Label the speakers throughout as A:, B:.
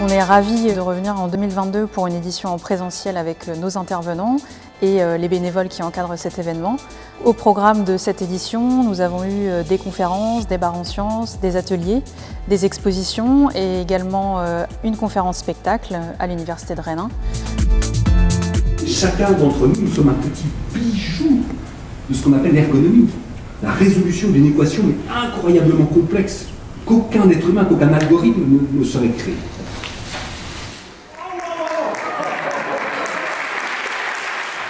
A: On est ravis de revenir en 2022 pour une édition en présentiel avec nos intervenants et les bénévoles qui encadrent cet événement. Au programme de cette édition, nous avons eu des conférences, des bars en sciences, des ateliers, des expositions et également une conférence spectacle à l'Université de Rennes.
B: Chacun d'entre nous sommes un petit bijou de ce qu'on appelle l'ergonomie, la résolution d'une équation incroyablement complexe qu'aucun être humain, qu'aucun algorithme ne saurait créer.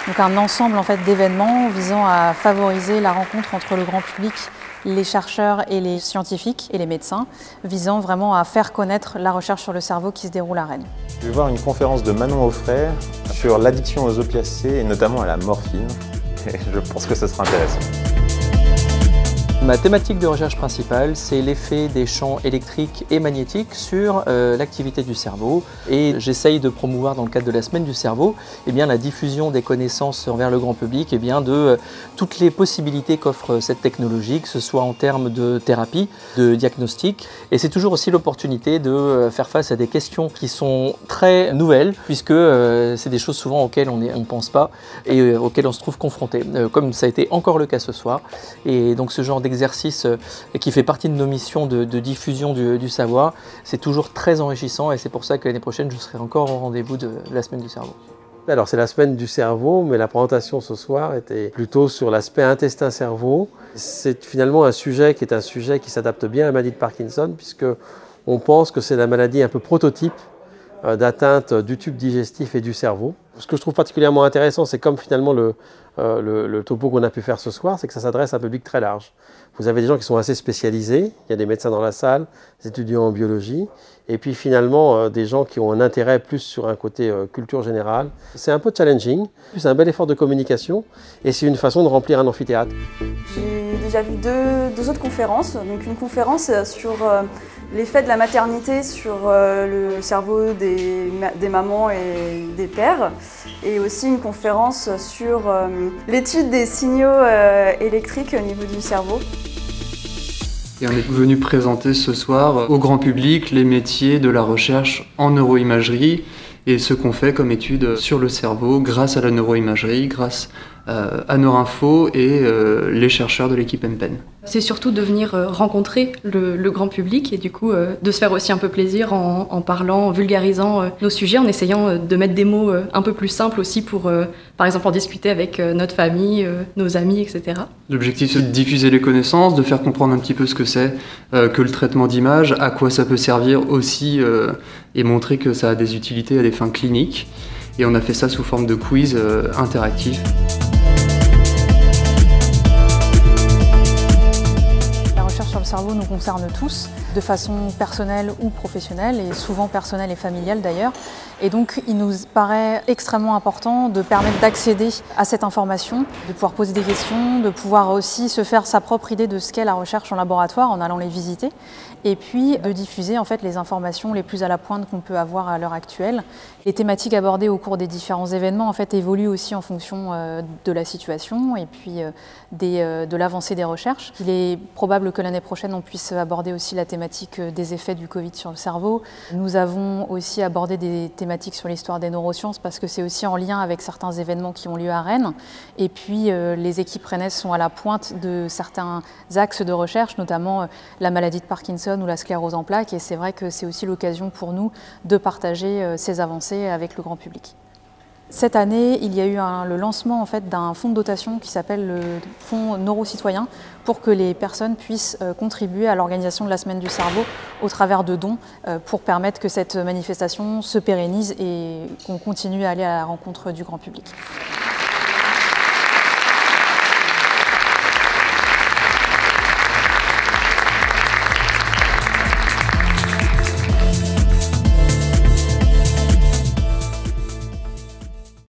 A: Donc un ensemble d'événements visant à favoriser la rencontre entre le grand public, les chercheurs et les scientifiques et les médecins, visant vraiment à faire connaître la recherche sur le cerveau qui se déroule à Rennes.
C: Je vais voir une conférence de Manon Offray sur l'addiction aux opiacés et notamment à la morphine. Et je pense que ça sera intéressant.
D: Ma thématique de recherche principale, c'est l'effet des champs électriques et magnétiques sur l'activité du cerveau. Et j'essaye de promouvoir dans le cadre de la Semaine du cerveau la diffusion des connaissances envers le grand public de toutes les possibilités qu'offre cette technologie, que ce soit en termes de thérapie, de diagnostic. Et c'est toujours aussi l'opportunité de faire face à des questions qui sont très nouvelles, puisque c'est des choses souvent auxquelles on ne pense pas et auxquelles on se trouve confronté, comme ça a été encore le cas ce soir. Et donc ce genre d'exercice qui fait partie de nos missions de diffusion du savoir, c'est toujours très enrichissant et c'est pour ça que l'année prochaine je serai encore au rendez-vous de la Semaine du cerveau.
E: Alors c'est la Semaine du cerveau, mais la présentation ce soir était plutôt sur l'aspect intestin-cerveau. C'est finalement un sujet qui s'adapte bien à la maladie de Parkinson, puisque on pense que c'est la maladie un peu prototype d'atteinte du tube digestif et du cerveau. Ce que je trouve particulièrement intéressant, c'est comme finalement le topo qu'on a pu faire ce soir, c'est que ça s'adresse à un public très large. Vous avez des gens qui sont assez spécialisés, il y a des médecins dans la salle, des étudiants en biologie, et puis finalement des gens qui ont un intérêt plus sur un côté culture générale. C'est un peu challenging, c'est un bel effort de communication, et c'est une façon de remplir un amphithéâtre.
F: J'ai déjà vu deux autres conférences, donc une conférence sur l'effet de la maternité sur le cerveau des mamans et des pères, et aussi une conférence sur l'étude des signaux électriques au niveau du cerveau.
G: Et on est venu présenter ce soir au grand public les métiers de la recherche en neuroimagerie et ce qu'on fait comme étude sur le cerveau grâce à la neuroimagerie, grâce à Neurinfo et les chercheurs de l'équipe MPEN.
H: C'est surtout de venir rencontrer le grand public et du coup de se faire aussi un peu plaisir en parlant, en vulgarisant nos sujets, en essayant de mettre des mots un peu plus simples aussi pour, par exemple, en discuter avec notre famille, nos amis, etc. L'objectif,
G: c'est de diffuser les connaissances, de faire comprendre un petit peu ce que c'est que le traitement d'image, à quoi ça peut servir aussi et montrer que ça a des utilités à des fins cliniques. Et on a fait ça sous forme de quiz interactif.
A: Sur le cerveau nous concerne tous, de façon personnelle ou professionnelle, et souvent personnelle et familiale d'ailleurs. Et donc il nous paraît extrêmement important de permettre d'accéder à cette information, de pouvoir poser des questions, de pouvoir aussi se faire sa propre idée de ce qu'est la recherche en laboratoire en allant les visiter, et puis de diffuser les informations les plus à la pointe qu'on peut avoir à l'heure actuelle. Les thématiques abordées au cours des différents événements évoluent aussi en fonction de la situation et puis de l'avancée des recherches. Il est probable que l'année prochaine on puisse aborder aussi la thématique des effets du Covid sur le cerveau. Nous avons aussi abordé des thématiques sur l'histoire des neurosciences parce que c'est aussi en lien avec certains événements qui ont lieu à Rennes. Et puis les équipes rennaises sont à la pointe de certains axes de recherche, notamment la maladie de Parkinson ou la sclérose en plaques. Et c'est vrai que c'est aussi l'occasion pour nous de partager ces avancées avec le grand public. Cette année, il y a eu le lancement d'un fonds de dotation qui s'appelle le Fonds Neurocitoyen pour que les personnes puissent contribuer à l'organisation de la Semaine du cerveau au travers de dons pour permettre que cette manifestation se pérennise et qu'on continue à aller à la rencontre du grand public.